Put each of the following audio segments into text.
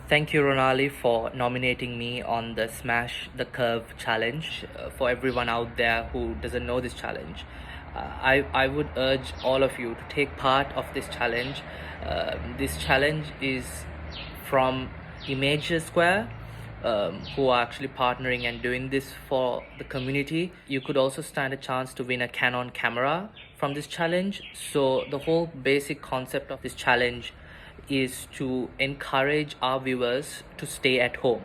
Thank you, Ronali, for nominating me on the Smash the Curve challenge. For everyone out there who doesn't know this challenge, I would urge all of you to take part of this challenge. This challenge is from Image Square, who are actually partnering and doing this for the community. You could also stand a chance to win a Canon camera from this challenge. So the whole basic concept of this challenge is to encourage our viewers to stay at home.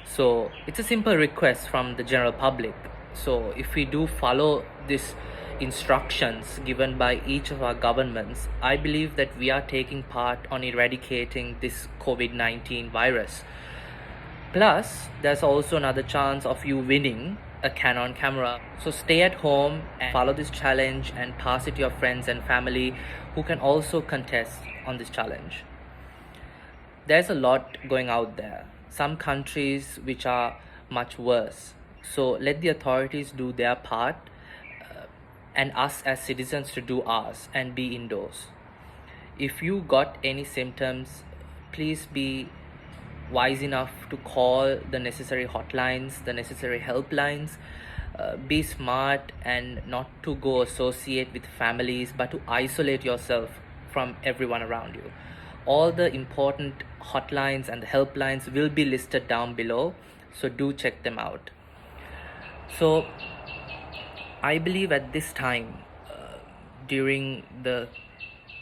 So it's a simple request from the general public. So if we do follow this instructions given by each of our governments, I believe that we are taking part on eradicating this COVID-19 virus. Plus, there's also another chance of you winning a Canon camera. So stay at home and follow this challenge and pass it to your friends and family who can also contest on this challenge. There's a lot going out there. Some countries which are much worse. So let the authorities do their part and us as citizens to do ours and be indoors. If you got any symptoms, please be wise enough to call the necessary hotlines, the necessary helplines. Be smart and not to go associate with families, but to isolate yourself from everyone around you. All the important hotlines and the helplines will be listed down below, so do check them out. So I believe at this time, during the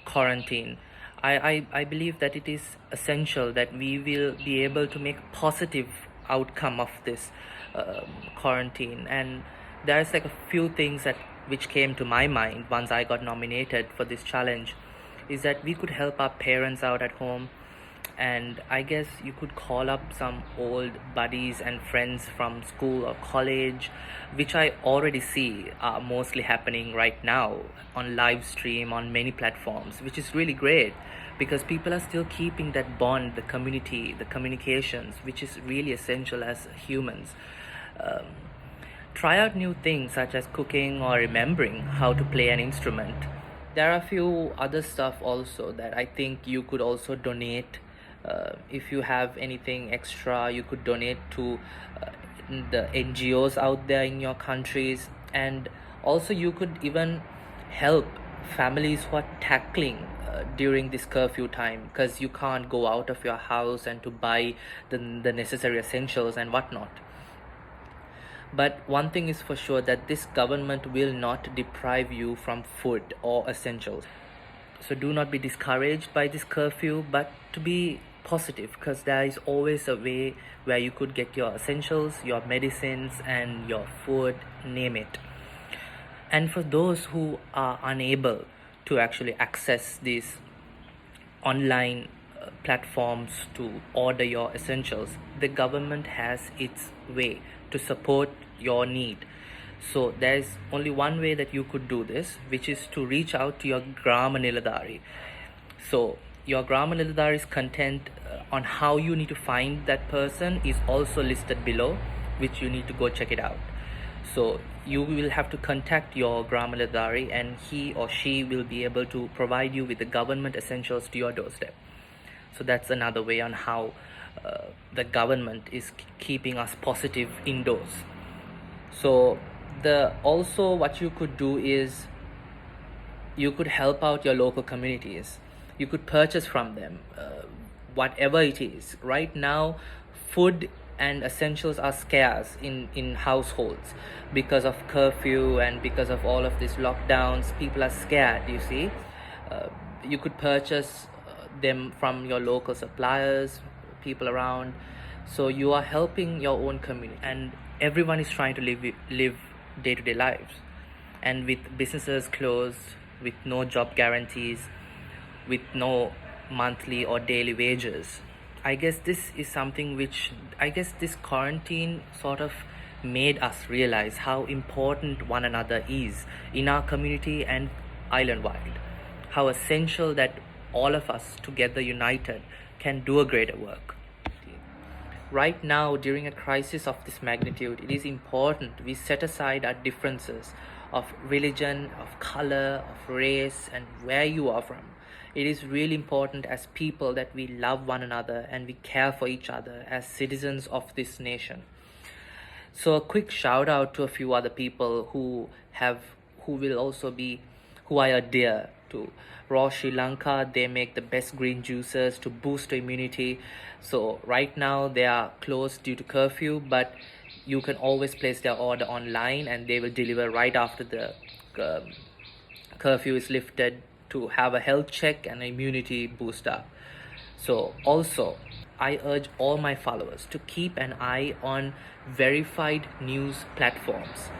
quarantine, I believe that it is essential that we will be able to make positive outcome of this quarantine. And there's like a few things that which came to my mind once I got nominated for this challenge, is that we could help our parents out at home. And I guess you could call up some old buddies and friends from school or college, which I already see are mostly happening right now on live stream on many platforms, which is really great because people are still keeping that bond, the community, the communications, which is really essential as humans. Try out new things such as cooking or remembering how to play an instrument. There are a few other stuff also that I think you could also donate. If you have anything extra, you could donate to the NGOs out there in your countries. And also you could even help families who are tackling during this curfew time, because you can't go out of your house and to buy the necessary essentials and whatnot. But one thing is for sure, that this government will not deprive you from food or essentials. So do not be discouraged by this curfew, but to be positive, because there is always a way where you could get your essentials, your medicines and your food, name it. And for those who are unable to actually access these online platforms to order your essentials, the government has its way to support your need. So there is only one way that you could do this, which is to reach out to your Grama Niladhari. So your Grama Niladhari's content on how you need to find that person is also listed below, which you need to go check it out. So you will have to contact your Grama Niladhari and he or she will be able to provide you with the government essentials to your doorstep. So that's another way on how the government is keeping us positive indoors. So also what you could do is you could help out your local communities. You could purchase from them whatever it is. Right now, food and essentials are scarce in households because of curfew and because of all of these lockdowns. People are scared, you see. You could purchase them from your local suppliers, people around. So you are helping your own community, and everyone is trying to live day-to-day lives. And with businesses closed, with no job guarantees, with no monthly or daily wages, I guess this is something which this quarantine sort of made us realize how important one another is in our community and island-wide. How essential that all of us together united can do a greater work. Right now, during a crisis of this magnitude, it is important we set aside our differences of religion, of color, of race, and where you are from. It is really important as people that we love one another and we care for each other as citizens of this nation. So a quick shout out to a few other people who will also be who I adhere to. Raw Sri Lanka, they make the best green juices to boost immunity. So right now they are closed due to curfew, but you can always place their order online and they will deliver right after the um, curfew is lifted to have a health check and immunity booster. So also, I urge all my followers to keep an eye on verified news platforms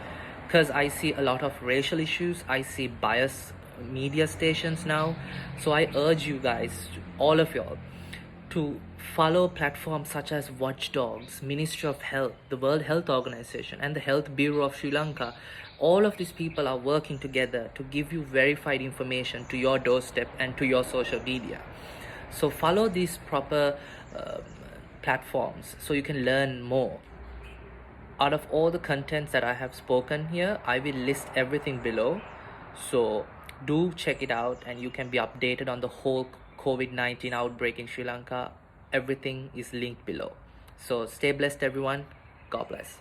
because I see a lot of racial issues. I see bias media stations now. So I urge you guys, all of y'all, to follow platforms such as Watchdogs, Ministry of Health, the World Health Organization, and the Health Bureau of Sri Lanka. All of these people are working together to give you verified information to your doorstep and to your social media. So follow these proper platforms so you can learn more. Out of all the contents that I have spoken here, I will list everything below. So do check it out and you can be updated on the whole COVID-19 outbreak in Sri Lanka. Everything is linked below. So stay blessed everyone. God bless.